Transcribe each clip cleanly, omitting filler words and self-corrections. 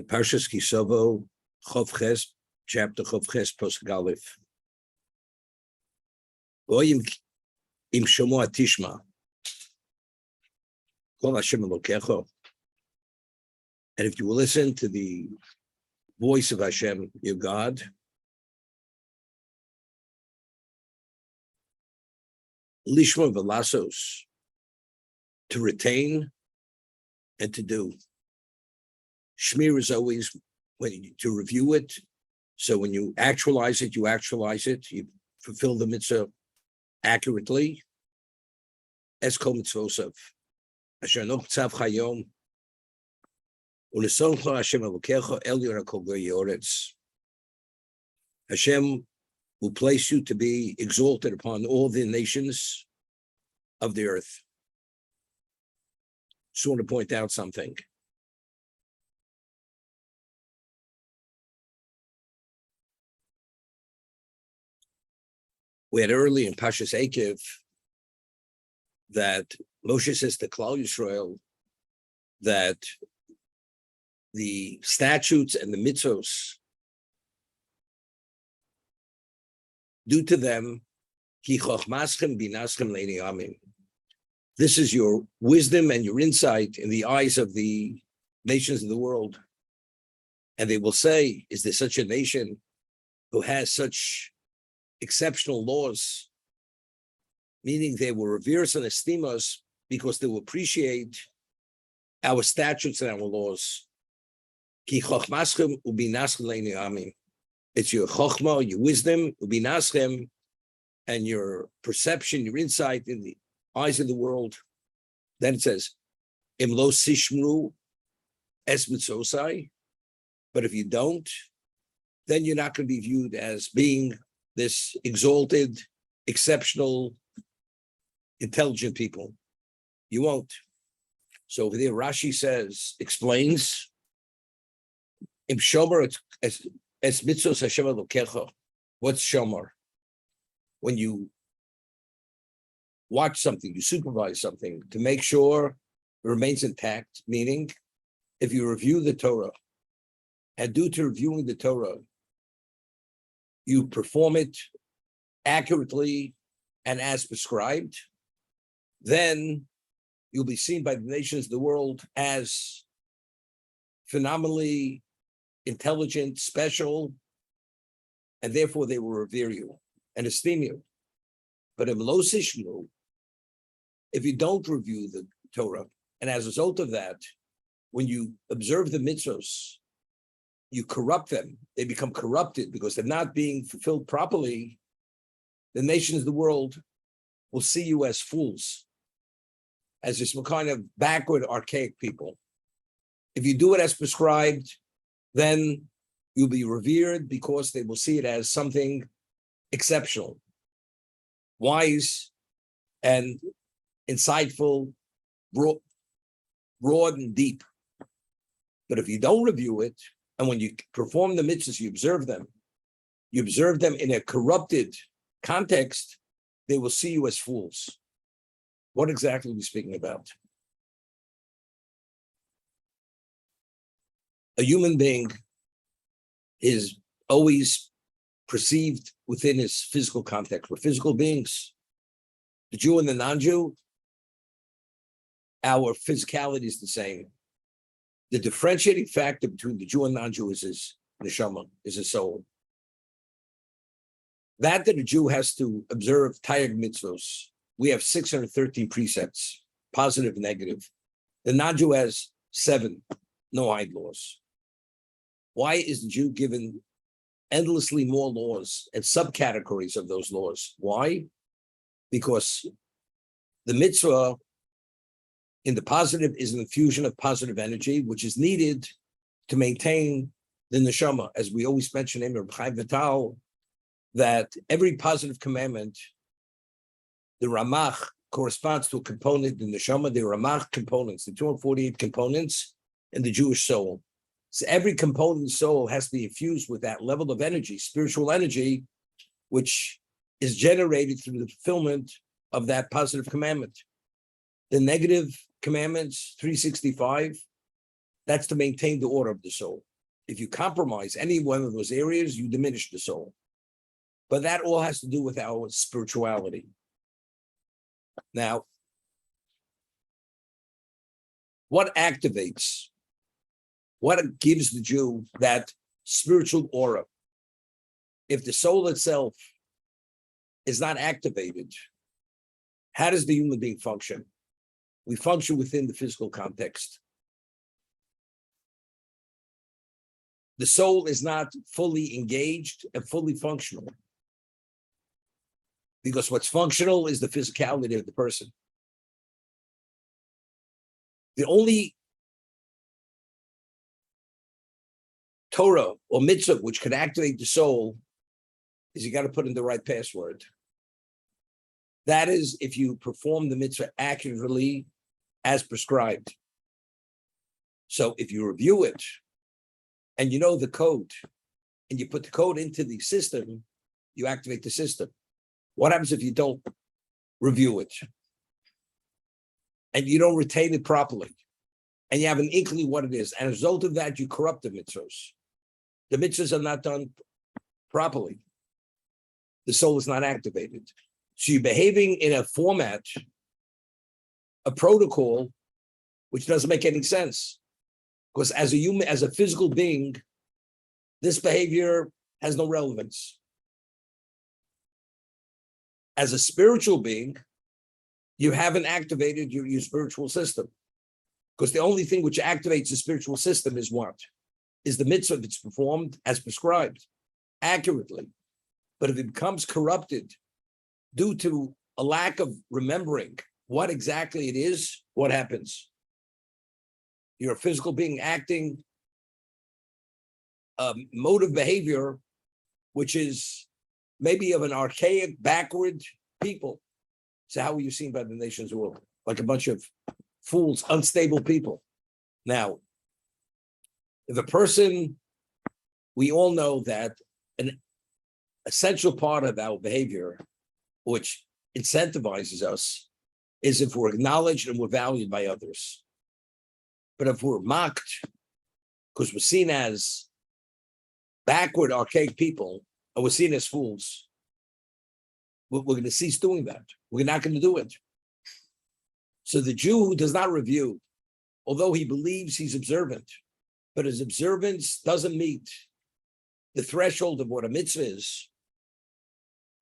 Parshas Kisovo, Chof Ches, chapter Chof Ches, Pasuk Aleph. Goyim im Shomo Tishma. Kol Hashem Elokecho. And if you will listen to the voice of Hashem, your God, Lishma Velasos, to retain and to do. Shmir is always to review it. So when you actualize it, you fulfill the mitzvah accurately. Es kol mitzvosav. Asher no tzav chayom. U'nesoncha Hashem elokecha el yora kol goy yoretz. Hashem will place you to be exalted upon all the nations of the earth. Just want to point out something. We had early in Pashas Ekev that Moshe says to Klal Yisrael that the statutes and the mitzvos do to them, Ki chochmaschem binaschem leini amim. This is your wisdom and your insight in the eyes of the nations of the world. And they will say, is there such a nation who has such exceptional laws? Meaning they will revere us and esteem us because they will appreciate our statutes and our laws. Ki chochmaschem ubinaschem leini amim. It's your chokhmah, your wisdom, ubinaschem, and your perception, your insight in the eyes of the world. Then it says, Im lo sishmru es mitzosai. But if you don't, then you're not going to be viewed as being this exalted, exceptional, intelligent people. You won't. So over there, Rashi explains, Im shomer es mitzvos Hashem elokecha. What's shomer? When you watch something, you supervise something to make sure it remains intact, meaning if you review the Torah, and due to reviewing the Torah, you perform it accurately and as prescribed, then you'll be seen by the nations of the world as phenomenally intelligent, special, and therefore they will revere you and esteem you. But if you don't review the Torah, and as a result of that, when you observe the mitzvos, you corrupt them, they become corrupted because they're not being fulfilled properly, the nations of the world will see you as fools, as this kind of backward, archaic people. If you do it as prescribed, then you'll be revered because they will see it as something exceptional, wise, and insightful, broad and deep. But if you don't review it, and when you perform the mitzvahs, you observe them in a corrupted context, they will see you as fools. What exactly are we speaking about? A human being is always perceived within his physical context. We're physical beings. The Jew and the non-Jew, our physicality is the same. The differentiating factor between the Jew and non-Jew is his neshama, is his soul. That the Jew has to observe Tayag mitzvos. We have 613 precepts, positive, negative. The non-Jew has 7 no-hide laws. Why is the Jew given endlessly more laws and subcategories of those laws? Why? Because the mitzvah in the positive is an infusion of positive energy, which is needed to maintain the neshama. As we always mention in Reb Chaim Vital, that every positive commandment, the Ramach corresponds to a component in the neshama, the Ramach components, the 248 components in the Jewish soul. So every component of the soul has to be infused with that level of energy, spiritual energy, which is generated through the fulfillment of that positive commandment. The negative commandments, 365, That's to maintain the order of the soul. If you compromise any one of those areas, you diminish the soul. But that all has to do with our spirituality. Now, what activates, what gives the Jew that spiritual aura? If the soul itself is not activated, how does the human being function? We function within the physical context. The soul is not fully engaged and fully functional, because what's functional is the physicality of the person. The only Torah or mitzvah which can activate the soul is you got to put in the right password. That is, if you perform the mitzvah accurately as prescribed. So if you review it and you know the code and you put the code into the system, you activate the system. What happens if you don't review it and you don't retain it properly and you have an inkling what it is? And as a result of that, you corrupt the mitzvahs. The mitzvahs are not done properly. The soul is not activated. So you're behaving in a format, a protocol, which doesn't make any sense. Because as a human, as a physical being, this behavior has no relevance. As a spiritual being, you haven't activated your spiritual system. Because the only thing which activates the spiritual system is what? Is the mitzvah that's performed as prescribed, accurately. But if it becomes corrupted due to a lack of remembering what exactly it is, what happens? You're a physical being acting a mode of behavior, which is maybe of an archaic, backward people. So how were you seen by the nations of the world? Like a bunch of fools, unstable people. Now, if a person, we all know that an essential part of our behavior, which incentivizes us, is if we're acknowledged and we're valued by others. But if we're mocked, because we're seen as backward, archaic people, and we're seen as fools, we're going to cease doing that. We're not going to do it. So the Jew who does not review, although he believes he's observant, but his observance doesn't meet the threshold of what a mitzvah is,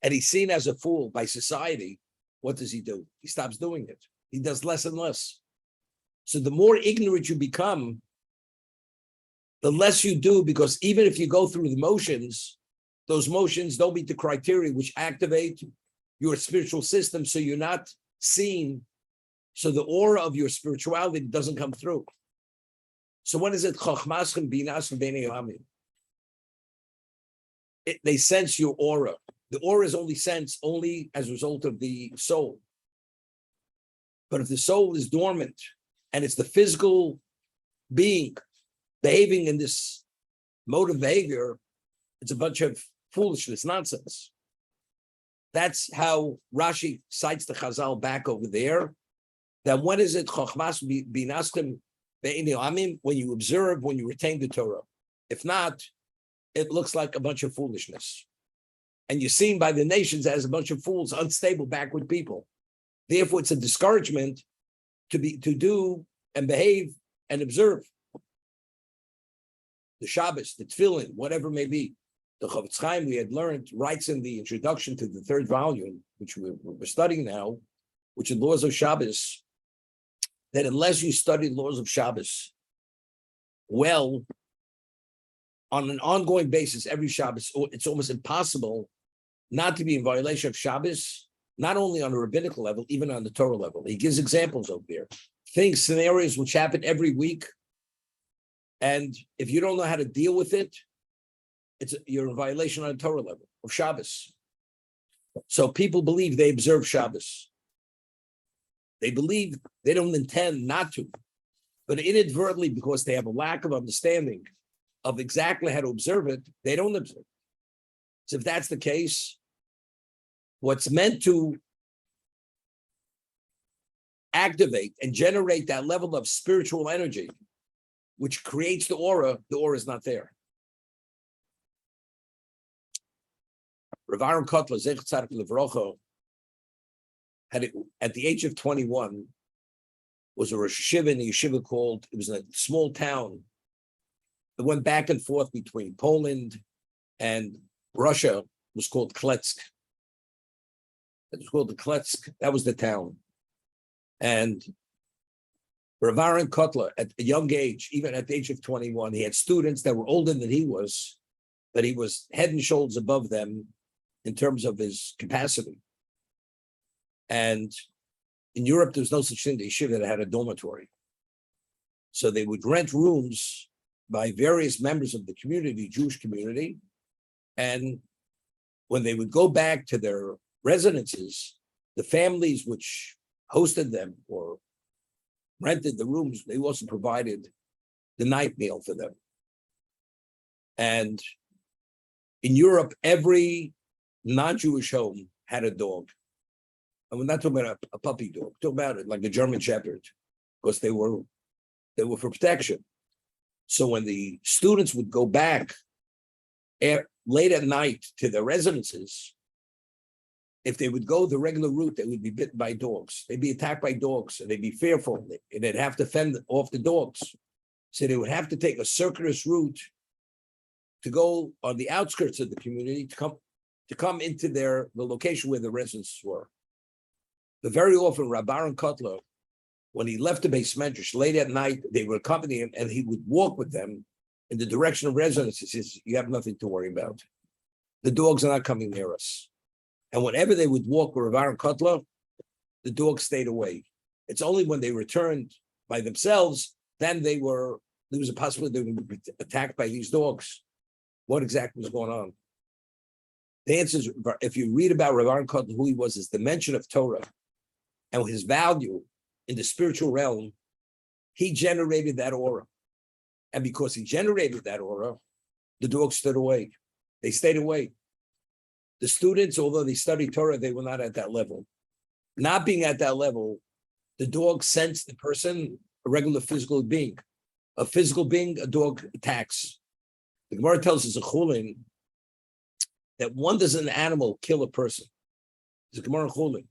and he's seen as a fool by society, what does he do? He stops doing it. He does less and less. So the more ignorant you become, the less you do, because even if you go through the motions, those motions don't meet the criteria which activate your spiritual system, so you're not seen. So the aura of your spirituality doesn't come through. So what is it? They sense your aura. The aura is only sensed only as a result of the soul. But if the soul is dormant and it's the physical being behaving in this mode of behavior, it's a bunch of foolishness, nonsense. That's how Rashi cites the Chazal back over there. That what is it? Chochmas binaschem be'inei amim, when you observe, when you retain the Torah. If not, it looks like a bunch of foolishness. And you're seen by the nations as a bunch of fools, unstable, backward people. Therefore, it's a discouragement to do and behave and observe. The Shabbos, the Tefillin, whatever it may be. The Chavetz Chaim, we had learned, writes in the introduction to the third volume, which we're studying now, which is Laws of Shabbos, that unless you study Laws of Shabbos well, on an ongoing basis, every Shabbos, it's almost impossible not to be in violation of Shabbos, not only on a rabbinical level, even on the Torah level. He gives examples over there. Things, scenarios which happen every week. And if you don't know how to deal with it, you're in violation on a Torah level of Shabbos. So people believe they observe Shabbos. They believe they don't intend not to, but inadvertently, because they have a lack of understanding of exactly how to observe it, they don't observe. So if that's the case, what's meant to activate and generate that level of spiritual energy which creates the aura is not there. Rav Aaron Kotler, Zecher Tzadik Livrocho, had at the age of 21, was a Rosh Yeshiva in a yeshiva called, it was in a small town that went back and forth between Poland and Russia. It was called Kletsk. It was called the Kletsk. That was the town. And Rav Aaron Kotler, at a young age, even at the age of 21, he had students that were older than he was, but he was head and shoulders above them in terms of his capacity. And in Europe, there was no such thing. The yeshiva that had a dormitory. So they would rent rooms by various members of the community, Jewish community. And when they would go back to their residences, the families which hosted them or rented the rooms, they also provided the night meal for them. And in Europe, every non-Jewish home had a dog. And we're not talking about a puppy dog, talk about it like a German Shepherd, because they were for protection. So when the students would go back late at night to their residences, if they would go the regular route, they would be bitten by dogs. They'd be attacked by dogs, and they'd be fearful, and they'd have to fend off the dogs. So they would have to take a circuitous route to go on the outskirts of the community to come into the location where the residences were. But very often, Rav Aaron Kotler, when he left the Beis Medrash late at night, they would accompany him, and he would walk with them in the direction of residences. He says, you have nothing to worry about. The dogs are not coming near us. And whenever they would walk with Rav Aaron Kotler, the dogs stayed away. It's only when they returned by themselves, then there was a possibility they would be attacked by these dogs. What exactly was going on? The answer is, if you read about Rav Aaron Kotler, who he was, is the mention of Torah and his value in the spiritual realm, he generated that aura. And because he generated that aura, the dogs stood away. They stayed away. The students, although they studied Torah, they were not at that level. Not being at that level, the dog sensed the person, a regular physical being. A physical being, a dog attacks. The Gemara tells us in Chulin that one does an animal kill a person. There's a Gemara in Chulin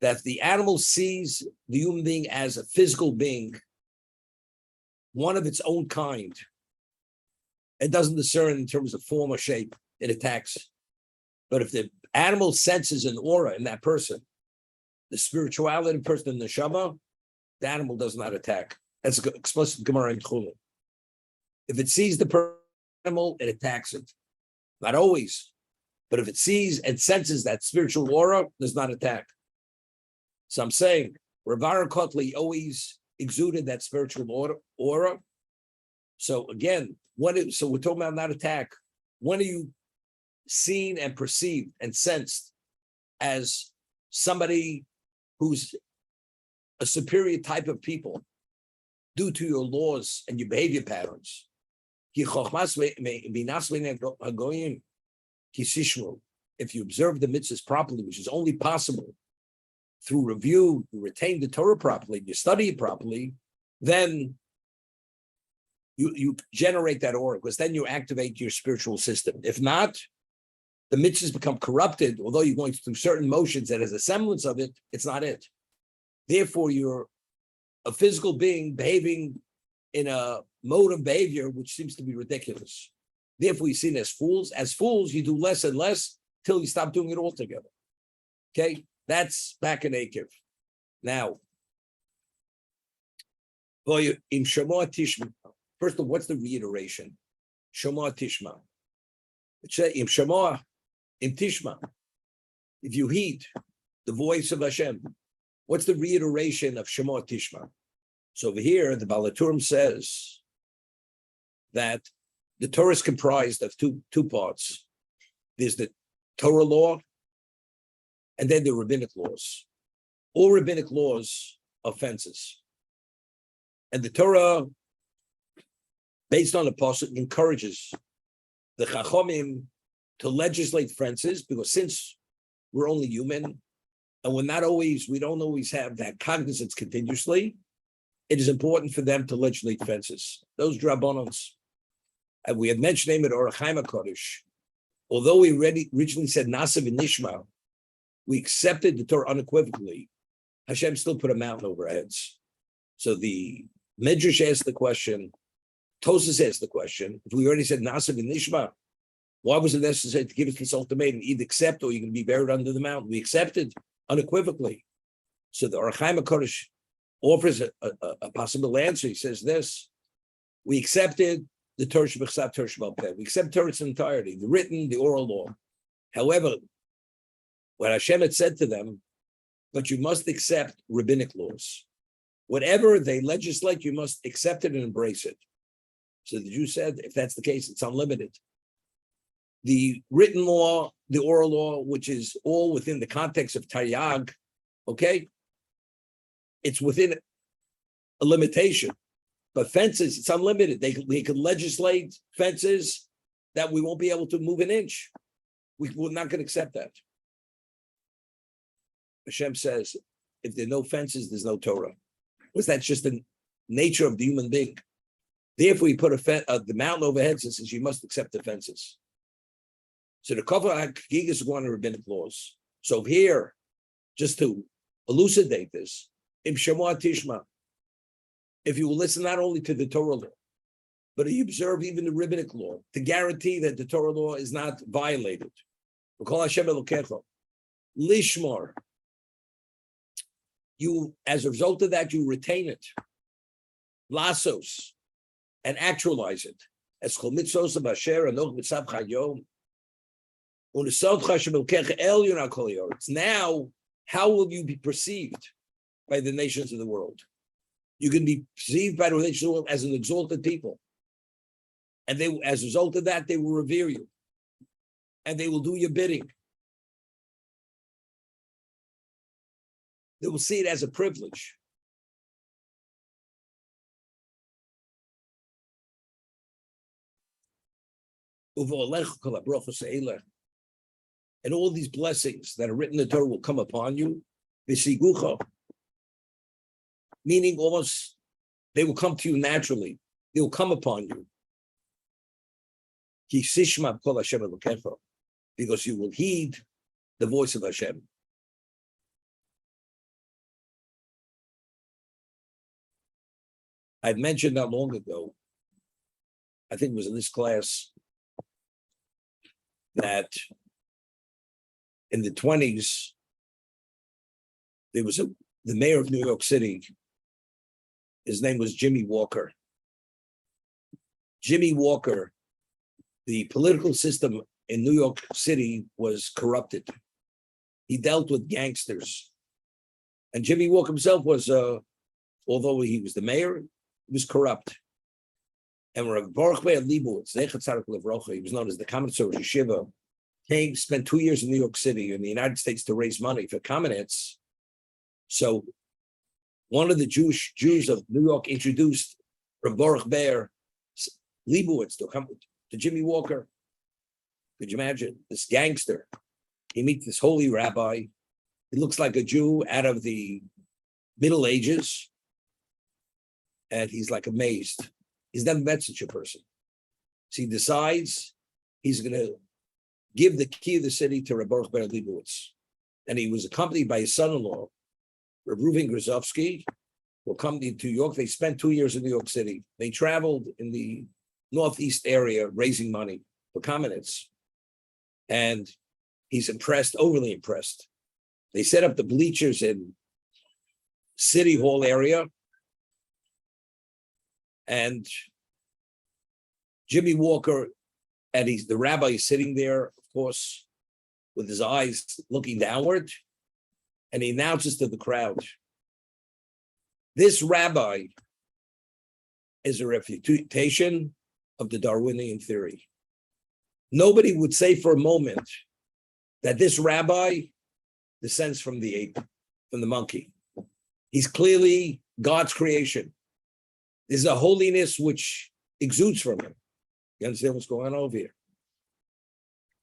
that if the animal sees the human being as a physical being, one of its own kind, it doesn't discern in terms of form or shape, it attacks. But if the animal senses an aura in that person, the spirituality of the person, the neshama, the animal does not attack. That's an explicit Gemara in Chulin. If it sees the animal, it attacks it. Not always, but if it sees and senses that spiritual aura, does not attack. So I'm saying, Rav Aaron Kotler always exuded that spiritual aura. So again, so we're talking about not attack. When are you seen and perceived and sensed as somebody who's a superior type of people due to your laws and your behavior patterns? If you observe the mitzvahs properly, which is only possible through review, you retain the Torah properly, you study it properly, then you generate that aura, because then you activate your spiritual system. If not, the mitzvahs become corrupted. Although you're going through certain motions that has a semblance of it, it's not it. Therefore, you're a physical being behaving in a mode of behavior which seems to be ridiculous. Therefore, you're seen as fools. As fools, you do less and less till you stop doing it altogether. Okay, that's back in Akiv. Now, in Shema Tishma, first of all, what's the reiteration? Shema Tishma. In Shema, in Tishma, if you heed the voice of Hashem, what's the reiteration of Shema Tishma? So over here, the Baal HaTurim says that the Torah is comprised of two parts. There's the Torah law, and then the rabbinic laws. All rabbinic laws are fences. And the Torah, based on the pasuk, encourages the Chachomim to legislate fences, because since we're only human, and we don't always have that cognizance continuously, it is important for them to legislate fences. Those drabonos. And we had mentioned him at Orach Chaim HaKodesh. Although we originally said Nasav and Nishma, we accepted the Torah unequivocally. Hashem still put a mountain over our heads. So the Medrash asked the question, Tosas asked the question, if we already said Nasav and Nishma, why was it necessary to give us this ultimatum? Either accept or you're going to be buried under the mountain. We accepted unequivocally. So the Orach Chaim HaKodesh offers a possible answer. He says this, we accepted the Torah Shebechsav, Torah Shebal Peh. We accept Torah in its entirety, the written, the oral law. However, what Hashem had said to them, but you must accept rabbinic laws. Whatever they legislate, you must accept it and embrace it. So the Jew said, if that's the case, it's unlimited. The written law, the oral law, which is all within the context of Taryag, okay? It's within a limitation. But fences, it's unlimited. They could legislate fences that we won't be able to move an inch. We're not going to accept that. Hashem says, if there are no fences, there's no Torah. Because that's just the nature of the human being. Therefore, we put the mountain overhead and says, you must accept the fences. So the Kavod HaGig is one of rabbinic laws. So here, just to elucidate this, Im Shema Tishma, if you will listen not only to the Torah law, but you observe even the rabbinic law to guarantee that the Torah law is not violated. Lishmar. You, as a result of that, you retain it. Lasos, and actualize it. As Chol Mitzvos Basher Anoch Mitzav Chayom. It's now, how will you be perceived by the nations of the world? You can be perceived by the nations of the world as an exalted people. And they, as a result of that, they will revere you. And they will do your bidding. They will see it as a privilege. And all these blessings that are written in the Torah will come upon you. Meaning almost, they will come to you naturally. They will come upon you. Because you will heed the voice of Hashem. I'd mentioned not long ago, I think it was in this class, that in the 1920s, there was the mayor of New York City. His name was Jimmy Walker. Jimmy Walker, the political system in New York City was corrupted. He dealt with gangsters. And Jimmy Walker himself was, although he was the mayor, he was corrupt. And Rav Baruch Meir Leibowitz, he was known as the Kamenetz of Yeshiva, spent 2 years in New York City in the United States to raise money for Kamenetz. So one of the Jews of New York introduced Rav Baruch Meir Leibowitz to Jimmy Walker. Could you imagine this gangster? He meets this holy rabbi. He looks like a Jew out of the Middle Ages. And he's like amazed. He's never met such a person. So he decides he's going to give the key of the city to Rav Baruch Meir Leibowitz. And he was accompanied by his son-in-law, Rav Reuven Grozovsky, who accompanied to New York. They spent 2 years in New York City. They traveled in the Northeast area raising money for Kamenetz. And he's impressed, overly impressed. They set up the bleachers in City Hall area. And Jimmy Walker, and the rabbi is sitting there, of course, with his eyes looking downward. And he announces to the crowd, this rabbi is a refutation of the Darwinian theory. Nobody would say for a moment that this rabbi descends from the ape, from the monkey. He's clearly God's creation. There's a holiness which exudes from him. You understand what's going on over here?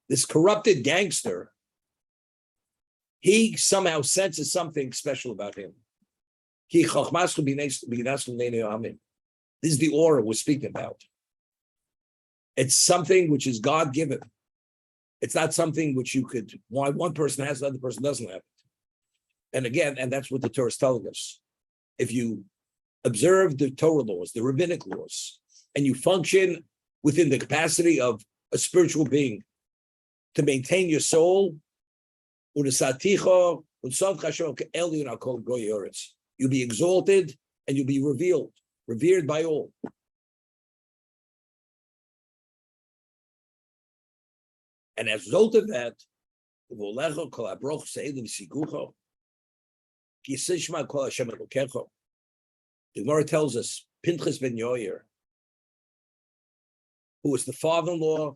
This corrupted gangster, he somehow senses something special about him. This is the aura we're speaking about. It's something which is God given. It's not something which you could, why one person has, the other person doesn't have it. And again, and that's what the Torah is telling us. If you observe the Torah laws, the rabbinic laws, and you function within the capacity of a spiritual being to maintain your soul, you'll be exalted and you'll be revered by all. And as a result of that, the Gemara tells us, Pinchas ben Yoyer, who was the father-in-law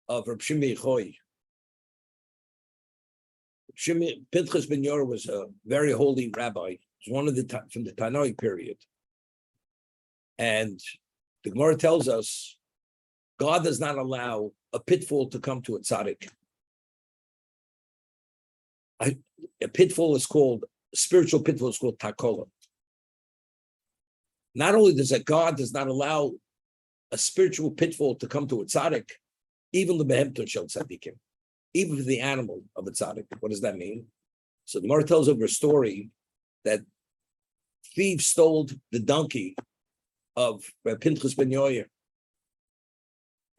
of Reb Shimon Yochai. Pinchas ben Yoyer was a very holy rabbi. He was one of from the Tanoic period. And the Gemara tells us, God does not allow a pitfall to come to a tzaddik. A pitfall is called, a spiritual pitfall is called takola. Not only does that God does not allow a spiritual pitfall to come to a tzaddik, even the behemton shel tzaddikim, even for the animal of a tzaddik. What does that mean? So the Gemara tells over a story that thieves stole the donkey of Pinchas ben Yoyer.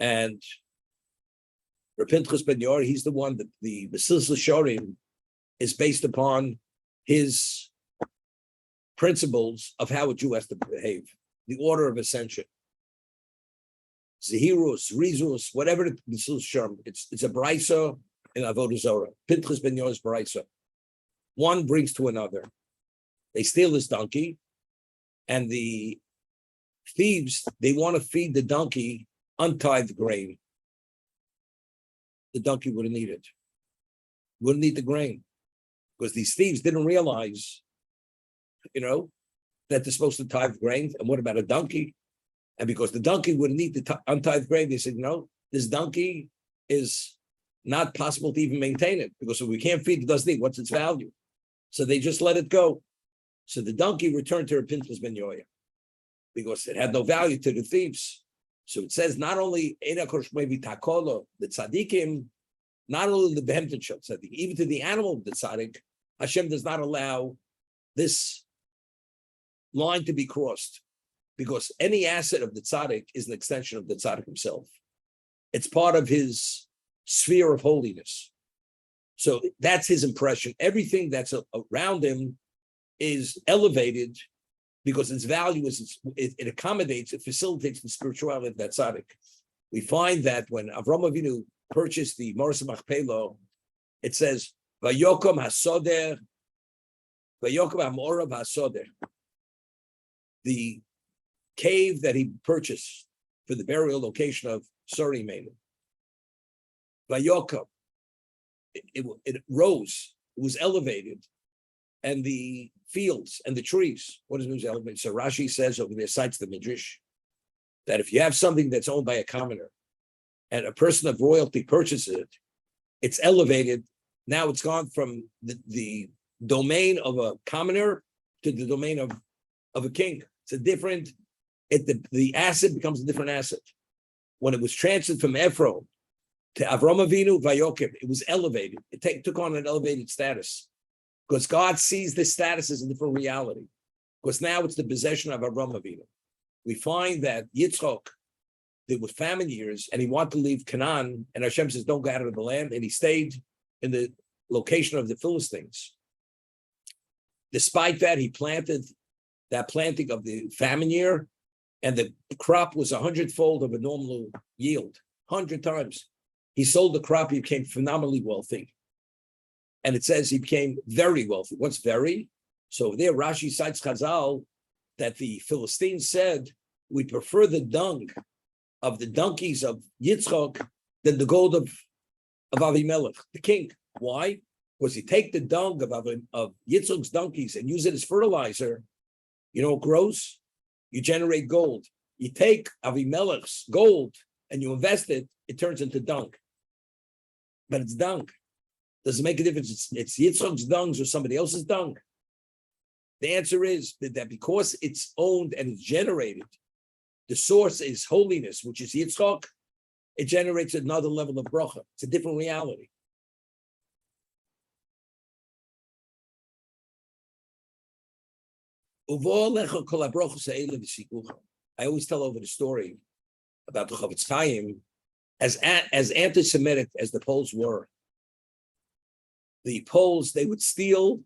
And Pinchas ben Yoyer, he's the one that the Mesilas Yesharim is based upon his principles of how a Jew has to behave, the order of ascension. Zehirus, Rizus, whatever the Mesilas Yesharim, it's a brisa in Avodah Zarah. Pinchas ben Yoyer's brisa. One brings to another. They steal his donkey, and the thieves, they want to feed the donkey untithed grain. The donkey wouldn't eat it. Wouldn't eat the grain. Because these thieves didn't realize, that they're supposed to tithe grain. And what about a donkey? And because the donkey wouldn't eat the untithed grain, they said, this donkey is not possible to even maintain it. Because if we can't feed it, doesn't eat, what's its value? So they just let it go. So the donkey returned to Pinchas ben Yoyer because it had no value to the thieves. So it says not only the tzaddikim, not only the behemton shel tzaddik, even to the animal of the tzaddik, Hashem does not allow this line to be crossed, because any asset of the tzaddik is an extension of the tzaddik himself. It's part of his sphere of holiness. So that's his impression. Everything that's around him is elevated because its value is it accommodates, it facilitates the spirituality of that tzaddik. We find that when Avram Avinu purchased the Moras Machpelah, it says, Vayokom hasoder, Vayokom hamorav hasoder. The cave that he purchased for the burial location of Suri Menu. Vayokom, it rose, it was elevated, and the fields and the trees, what does it mean elevated? So Rashi says over there, cites the Midrash, that if you have something that's owned by a commoner and a person of royalty purchases it, it's elevated. Now it's gone from the domain of a commoner to the domain of a king. It's a different, the asset becomes a different asset. When it was transferred from Ephraim to Avram Avinu, Vayokim, it was elevated. It took on an elevated status because God sees this status as a different reality. Because now it's the possession of Avram Avinu. We find that Yitzchok, there were famine years, and he wanted to leave Canaan, and Hashem says, don't go out of the land, and he stayed in the location of the Philistines. Despite that, he planted that planting of the famine year, and the crop was 100-fold of a normal yield, 100 times. He sold the crop, he became phenomenally wealthy. And it says he became very wealthy. What's very? So there, Rashi cites Chazal that the Philistines said, we prefer the dung of the donkeys of Yitzchok than the gold of Avimelech, the king. Why? Because you take the dung of Yitzchok's donkeys and use it as fertilizer, it grows, you generate gold. You take Avimelech's gold and you invest it, it turns into dung. But it's dung. Does it make a difference? It's Yitzchok's dung or somebody else's dung? The answer is that because it's owned and it's generated, the source is holiness, which is Yitzchak, it generates another level of bracha. It's a different reality. I always tell over the story about the Chavetz Chaim, as anti-Semitic as the Poles were. The Poles, they would steal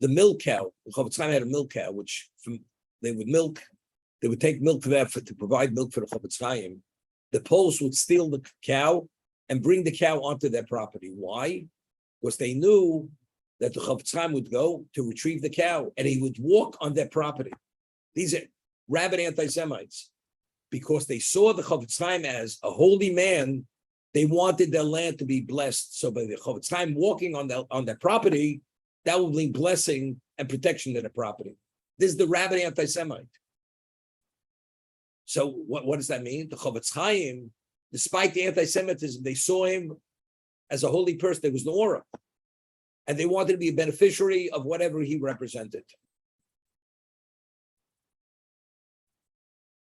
the milk cow. The Chavetz Chaim had a milk cow, they would take milk for that to provide milk for the Chavetz Chaim. The Poles would steal the cow and bring the cow onto their property. Why? Because they knew that the Chavetz Chaim would go to retrieve the cow and he would walk on their property. These are rabid anti-Semites. Because they saw the Chavetz Chaim as a holy man, they wanted their land to be blessed. So by the Chavetz Chaim walking on their property, that will bring blessing and protection to the property. This is the rabid anti-Semite. So what does that mean? The Chavetz Chaim, despite the anti-Semitism, they saw him as a holy person. There was no aura. And they wanted to be a beneficiary of whatever he represented.